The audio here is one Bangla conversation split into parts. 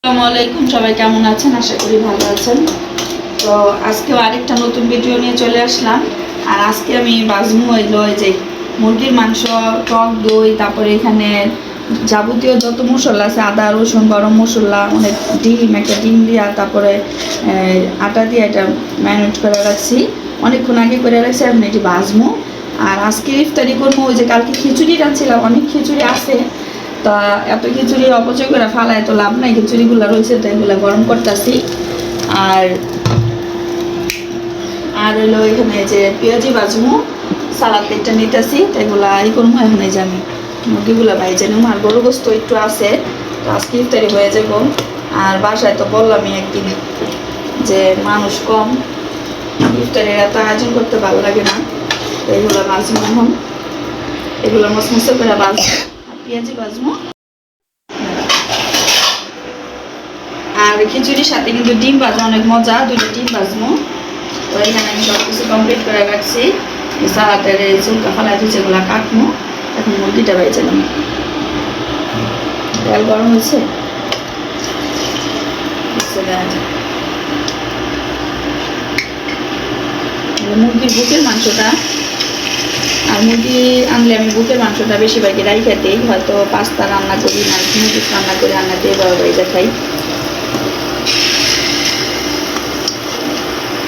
আসসালামু আলাইকুম, সবাই কেমন আছেন? আশা করি ভালো আছেন। তো আজকেও আরেকটা নতুন ভিডিও নিয়ে চলে আসলাম। আর আজকে আমি বাজমু হইলো এই যে মুরগির মাংস, টক দই, তারপরে এখানে যাবতীয় যত মশলা আছে, আদা রসুন গরম মশলা, অনেক একটা ডিম দিয়া, তারপরে আটা দিয়ে এটা ম্যারিনেট করে রাখছি, অনেকক্ষণ আগে করে রাখছি। এখন এটি বাজমু। আর আজকে ইফতারি করবো। ওই যে কালকে খিচুড়ি রাখছিলাম, অনেক খিচুড়ি আছে, তা এত খিচুড়ি অপচয় করে ফালায় তো লাভ নাই। খিচুড়িগুলো রয়েছে তো এগুলো গরম করতেছি। আর আর হলো এখানে যে পেঁয়াজি বাজমু, সালাদ পেটটা নিতেছি, তো এগুলো করবো। এখন এই যে আমি মুরগিগুলো বাইজে নেবো। আর গরু গোস্ত একটু আছে, তো আজকে ইফতারি হয়ে যাব। আর বাসায় তো বললামই একদিন যে মানুষ কম, ইফতারির এত আয়োজন করতে ভালো লাগে না। তো এগুলো বাজমু এখন, এগুলো মশমশে করে বাজবো। আর পেঁয়াজি বাজমু। আর খিচুড়ির সাথে কিন্তু ডিম ভাজা অনেক মজা, দুটো ডিম ভাজবো। তো এখানে আমি সব কিছু কমপ্লিট করে রাখছি। সালাদের চুলকা ফালাই দিচ্ছে, এগুলো কাটবো। এখন মুরগিটা বাইছিলাম, তেল গরম হয়েছে। মুরগির বুকের মাংসটা, আর মুরগি আনলে আমি বুকের মাংসটা বেশিরভাগই রাইখা দিই। হয়তো পাস্তা রান্না করি, না নুডলস রান্না করি, রান্না দিয়ে বাবা বাইজা খাই।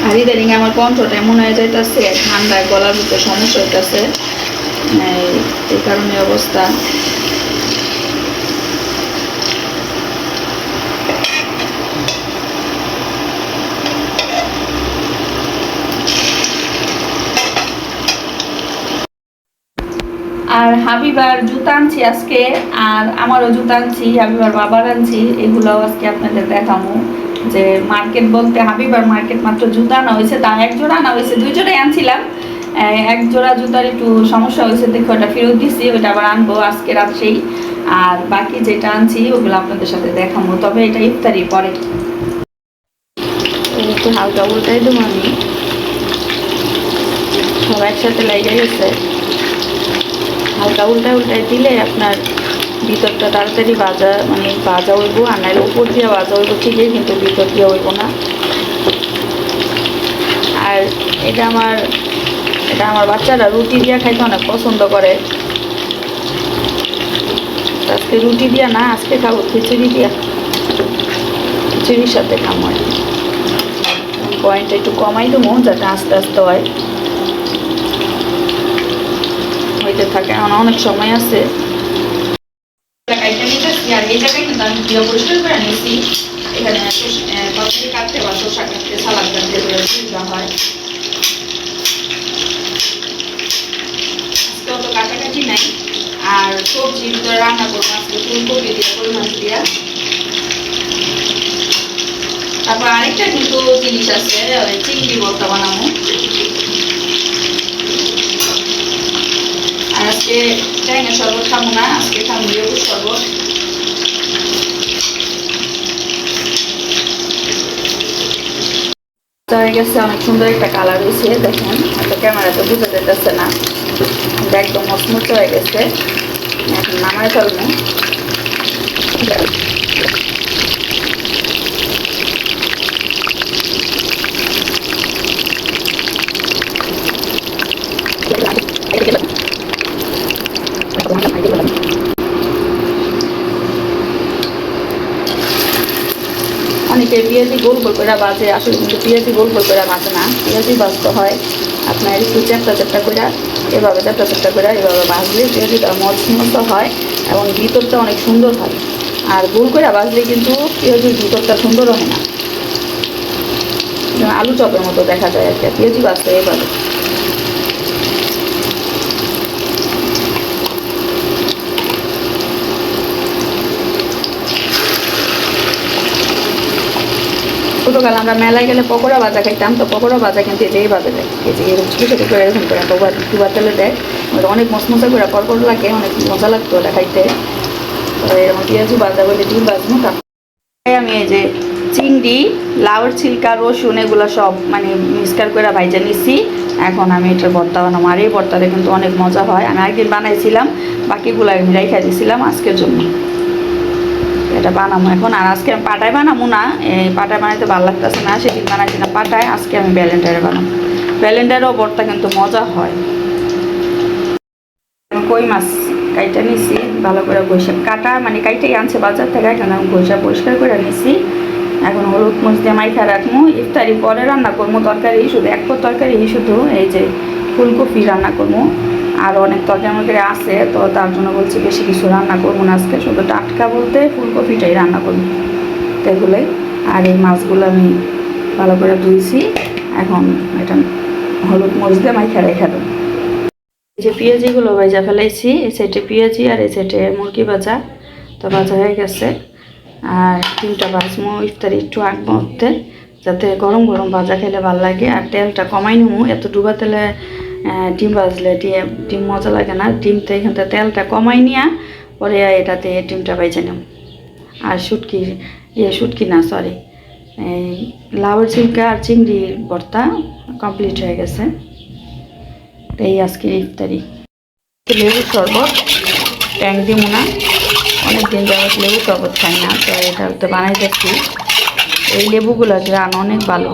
আর ইদানিং আমার কণ্ঠটা এমন হয়ে যাইতেছে, ঠান্ডায় গলার ভিতরে সমস্যা হইতেছে, এই কারণে অবস্থা। আর হাবিবার জুতা আনছি আজকে, আর আমারও জুতা আনছি, হাবিবার বাবার আনছি। এগুলোও আজকে আপনাদের দেখাবো। যে মার্কেট বলতে হাবিবার মার্কেট মাত্র জুতা আনা হয়েছে, তা এক জোড়া আনা হয়েছে, 2 জোড়াই আনছিলাম। এক জোড়া জুতার একটু সমস্যা হয়েছে দেখে ওটা ফেরত দিচ্ছি, ওইটা আবার আনবো আজকে রাত্রেই। আর বাকি যেটা আনছি ওগুলো আপনাদের সাথে দেখাবো, তবে এটা ইফতারি পরে। একটু হালকা উল্টাই দেবো আমি, সব একসাথে লেগে গেছে। হালকা উল্টায় দিলে আপনার ভিতরটা তাড়াতাড়ি ভাজা হইব। আর নাহলে উপর দিয়ে ভাজা হইব ঠিকই, কিন্তু ভিতর দিয়ে হইব না। আর এটা আমার বাচ্চারা রুটি দিয়ে খাইতে অনেক পছন্দ করে। আজকে রুটি দিয়া না, আজকে খাবো খিচুড়ি দিয়া, খিচুড়ির সাথে খাবো। আর পয়েন্টটা একটু কমাই দেবো যাতে আস্তে আস্তে হইতে থাকে, অনেক সময় আছে। আর এই জায়গায় কিন্তু আমি প্রিয় পরিষ্কার করে নিয়েছি। এখানে তরকারি কাটতে বা শসা কাটতে, সালাদ কাটতে সুবিধা হয়। আজকে অত কাটাকাটি নাই। আর সবজির ভিতরে রান্না করবো আজকে ফুলকপি দিয়ে, কই মাছ দিয়া। তারপর আরেকটা কিন্তু জিনিস আছে, চিংড়ি ভর্তা বানাবো। আর আজকে ট্যাংরা শরবত খাবো না, আজকে খাবো লেবুর শরবত। হয়ে গেছে, অনেক সুন্দর একটা কালার হয়েছে, দেখুন। এত ক্যামেরাতে বুঝা যেতেছে না, একদম মচমচ হয়ে গেছে। এখন নামায় ফেলবো। অনেকে পেঁয়াজি গোল গোল করে বাজে, আসলে কিন্তু পেঁয়াজি গোল গোল করে বাজে না, পেঁয়াজি বাজতে হয় আপনার একটু চ্যাপটা করে, এভাবে চ্যাপটা করে এভাবে বাজলে পেঁয়াজিটা মচমচ হয় এবং ভিতরটা অনেক সুন্দর হয়। আর গোল করে বাজলে কিন্তু পেঁয়াজির ভিতরটা সুন্দর হয় না, আলু চপের মতো দেখা যায় আর কি। পেঁয়াজি বাজতে এভাবে। ছোটোবেলা আমরা মেলায় গেলে পকোড়া ভাজা খাইতাম, তো পকোড়া ভাজা কিন্তু এইভাবে দেয়, এই যে এরকম ছোটো ছোটো করে এরকম করে ডুবা তেলে দেয়। অনেক মশমশা করে পরপর লাগে, অনেক মজা লাগতো ওটা খাইতে। এরকম পেঁয়াজু ভাজা বলে ডিম ভাজবো। আমি এই যে চিংড়ি, লাউর ছিলকা, রসুন এগুলো সব মিক্সচার করে ভাইজা নিছি। এখন আমি এটার ভর্তা বানাবো। আর এই ভর্তাটা কিন্তু অনেক মজা হয়, আমি একদিন বানাইছিলাম, বাকিগুলো আমি রেখে দিয়েছিলাম আজকের জন্য। এটা বানাবো এখন। আর আজকে আমি পাটায় বানাবো না, এই পাটায় বানাইতে ভালো লাগতেছে না, সেদিন বানাইছি না পাটায়, আজকে আমি ব্যালেন্ডারে বানাবো। ব্যালেন্ডারও ভর্তা কিন্তু মজা হয়। কই মাছ কাইটা নিছি ভালো করে, ঘষা কাটা মানে কাইটাই আনছে বাজার থেকে, এখন আমি ঘষা পরিষ্কার করে নিছি। এখন হলুদ মরিচ দিয়ে মাইখা রাখবো, ইফতারি পরে রান্না করবো তরকারি, শুধু এক পদ তরকারি, শুধু এই যে ফুলকপি রান্না করবো। আর অনেক তরকারি আছে, তো তার জন্য বলছি বেশি কিছু রান্না করবো না আজকে, শুধু টাটকা বলতে ফুলকপিটাই রান্না করবো, তো এগুলোই। আর এই মাছগুলো আমি ভালো করে ধুইছি, এখন এটা হলুদ মরিচ দিয়ে মাইখা রেখে দেবো। এই যে পেঁয়াজিগুলো ভাজা ফেলাইছি, এই সাইডে পেঁয়াজি আর এই সাইডে মুরগি ভাজা, তো ভাজা হয়ে গেছে। আর ডিমটা ভাজবো, ইফতারি একটু আঁকবো উঠতে, যাতে গরম গরম ভাজা খেলে ভালো লাগে। আর তেলটা কমাই নেবো, এত ডুবা তেলে ডিম ভাজলে ডিম মজা লাগে না। ডিমটা এখান থেকে তেলটা কমাই নিয়ে পরে এটাতে ডিমটা ভাজা নেব। আর শুটকি না সরি, এই লাউয়ের ছিলকা আর চিংড়ির ভর্তা কমপ্লিট হয়ে গেছে। এই আজকের ইফতারি। লেবু শরবত ট্যাং দিব না, অনেকদিন যাবত লেবু শরবত খাই না, তো এটা তো বানাইতেছি। এই লেবুগুলো গ্রান অনেক ভালো,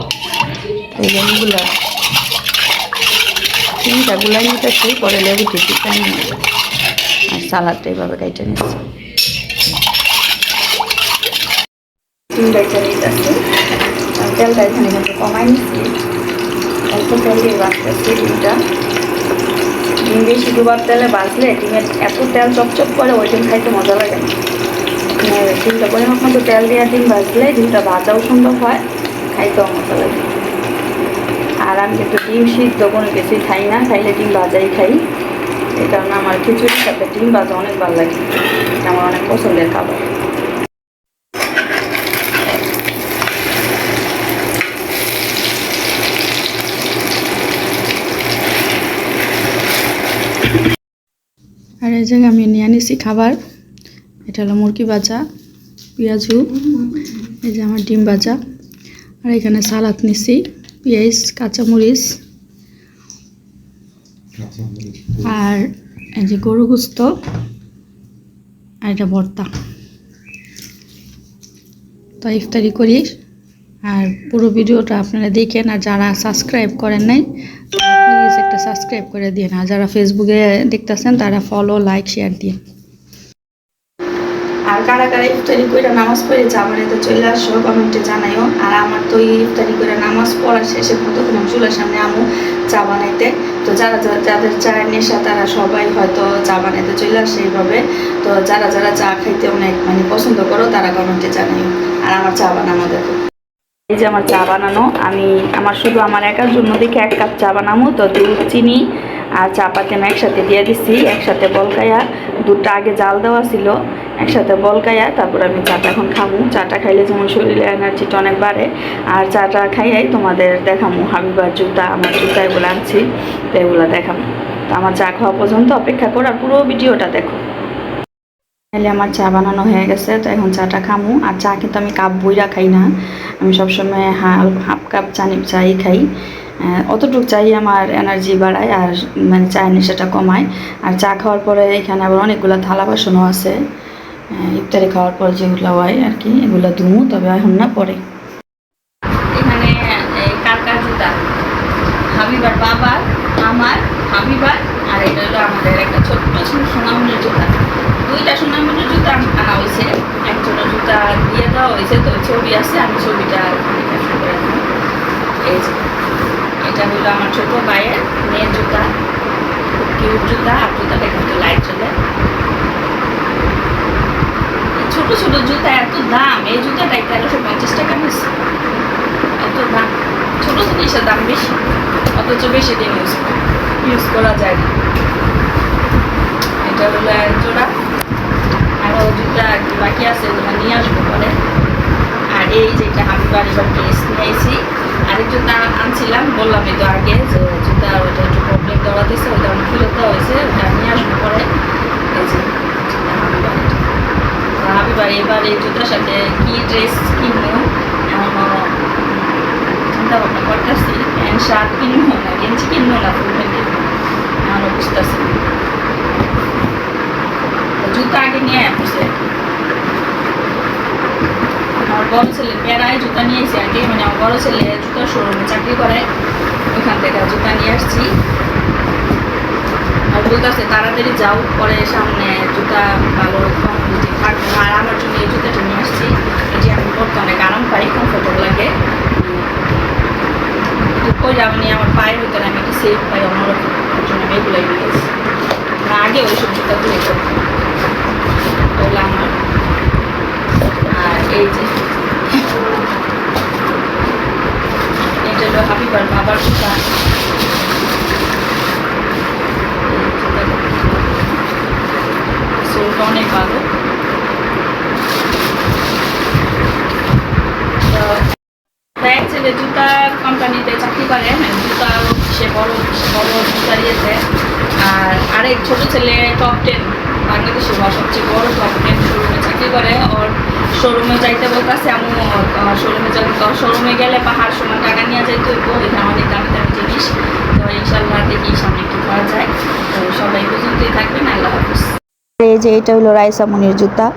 এই লেবুগুলো চিনিটা গুলাই নিতেছি, পরে লেবু দিচ্ছি তাই না। আর সালাদটা এইভাবে কাইটে নিচ্ছি, তেলটা এখানে কিন্তু কমাই নিচ্ছি, অল্প তেল দিয়ে বাঁচতেছি ডিমটা। ডিম বেশি ডুবার তেলে বাজলে ডিমের এত তেল চপচপ করে, ওই ডিম খাইতে মজা লাগে না। ডিমটা পরিমাণ মতো তেল দিয়ে ডিম ভাজলে ডিমটা ভাজাও সুন্দর হয়, খাইতেও মজা লাগে। আর আমি কিন্তু ডিম সিদ্ধ কোনো কিছুই খাই না, খাইলে ডিম ভাজাই খাই। এই কারণে আমার খিচুড়ির সাথে ডিম ভাজা অনেক ভালো লাগে, আমার অনেক পছন্দের খাবার। আর এই জায়গায় আমি নিয়ে নিছি খাবার, এটা হলো মুরগি ভাজা, পেঁয়াজু, এই যে আমার ডিম ভাজা, আর এখানে সালাদ নিছি, পেঁয়াজ কাঁচামরিচ, আর এই যে গরু গোস্ত, আর এটা ভর্তা। তো ইফতারি করি, আর পুরো ভিডিওটা আপনারা দেখেন। আর যারা সাবস্ক্রাইব করেন নাই প্লিজ একটা সাবস্ক্রাইব করে দিন, আর যারা ফেসবুকে দেখতেছেন তারা ফলো লাইক শেয়ার দিন। আর কারা কারা ইফতারি করে নামাজ পড়ে জামানেতে চলে আসো কমেন্টে জানাইও। আর আমার তো এই ইফতারি করে নামাজ পড়া শেষে কতক্ষণ আমি চুলার সামনে আমু চা বানাইতে। তো যাদের চায়ের নেশা তারা সবাই হয়তো চা বানাইতে চলে আসে এইভাবে। তো যারা চা খাইতে অনেক মানে পছন্দ করো তারা কমেন্টে জানাইও। আর আমার চা বানানো দেখো, এই যে আমার চা বানানো, আমি শুধু আমার একার জন্য দেখে 1 কাপ চা বানাবো। তো দুধ, চিনি আর চা পাতি আমি একসাথে দিয়ে দিচ্ছি, একসাথে বলকাইয়া, দুধটা আগে জাল দেওয়া ছিল, একসাথে বলকাইয়া তারপর আমি চাটা এখন খামু। চাটা খাইলে যেমন শরীরে এনার্জিটা অনেক বাড়ে। আর চাটা খাইয়াই তোমাদের দেখামু হাবিবার জুতা, আমার জুতা এগুলো আনছি, তো এগুলো দেখামু। তো আমার চা খাওয়া পর্যন্ত অপেক্ষা করো, আর পুরো ভিডিওটা দেখো। তাহলে আমার চা বানানো হয়ে গেছে, তো এখন চাটা খামু। আর চা কিন্তু আমি কাপ বইরা খাই না, আমি সবসময় হাফ কাপ চাই খাই। অতটুকু চাই আমার এনার্জি বাড়ায় আর মানে চায়ের নেশাটা কমায়। আর চা খাওয়ার পরে এখানে আবার অনেকগুলো থালা বাসনও আছে, ইফতারি খাওয়ার পর যেগুলো হয় আর কি, এগুলো ধুমু, তবে এখন না পরে। এখানে কাকার জুতা, হাবিবার বাবার, আমার, হাবিবার, আর এটা হলো আমাদের একটা ছোট্ট সোনামণির জুতা। 2টা সোনামণির জুতা আনা হয়েছে, একজনের জুতা দিয়ে দেওয়া হয়েছে, তো ছবি আছে, আমি ছবিটা এই যে এটা হলো আমার ছোট ভাইয়ের মেয়ের জুতা, খুব কিউট জুতা। আর জুতাটা কিন্তু লাইট চলে, ছোট ছোট জুতা এত দাম। এই জুতাটা 1350 টাকা নিচ্ছে, এত দাম। ছোট জিনিসের দাম বেশি, অথচ বেশি দিন ইউজ করা যায় না। এটা হলো এক জোড়া, আরও জুতা বাকি আছে, এগুলো নিয়ে আসবো পরে। আর এই যেটা আমি বাড়িবার ড্রেস নিয়েছি, আরেক জুতা আনছিলাম, বললাম তো আগে যে জুতা ওইটা একটু প্রবলেম দেওয়া দিচ্ছে, ওইটা আমার ফেরত দেওয়া হয়েছে, ওটা নিয়ে আসবো পরে। এই যে হাবিবার এবার এই জুতার সাথে কি ড্রেস কিনবো এমনও চিন্তা ভাবনা করতেছি। প্যান্ট শার্ট কিনবো না, গেঞ্জি কিনবো না, ফুল প্যান্ট কিনবো, এমনও বুঝতেছি। জুতা আগে নিয়ে আসছে, বড় ছেলে প্যারায় জুতা নিয়ে এসে আগে, মানে আমার বড় ছেলে জুতার শোরুমে চাকরি করে, ওইখান থেকে জুতা নিয়ে আসছি। আর বলতেছে তাড়াতাড়ি যাও, পরে সামনে জুতা ভালো কোয়ালিটি থাকবে। আর আমার জন্য এই জুতাটা নিয়ে আসছি, এটি আমি পরতে অনেক আরাম পাই, কমফোর্টেবল লাগে। ওই মানে আমার পায়ের ভিতরে আমি একটা সেফ পাই অন্যরকম, ওর জন্য আমি এগুলাই নিয়ে গেছি। না আগে ওই সব জুতা তুলে করতাম, ওগুলো আমার। আর এই যে এটা হলো হাবিবার বাবার জুতা। সোলটা অনেক ভালো। এক ছেলে জুতার কোম্পানিতে চাকরি করে, মানে জুতা সে বড় বড় জুতা দিয়েছে। আর আরেক ছোট ছেলে টপ 10 বাংলাদেশের সবচেয়ে বড় টপ 10 শোরুমে চাকরি করে। ওর শোরুমে যাইতে বলতেছে আমি শোরুমে যাবো, তো শোরুমে গেলে পাহাড় সমান টাকা নিয়ে যাইতে হইব, এখানে অনেক দামি দামি জিনিস। তো ইনশাল্লাহ দেখি সামনে কি করা যায়। তো সবাই পর্যন্তই থাকবেন, আল্লাহ হাফিজ। এই যে এটা হলো রাইসা মনির জুতা।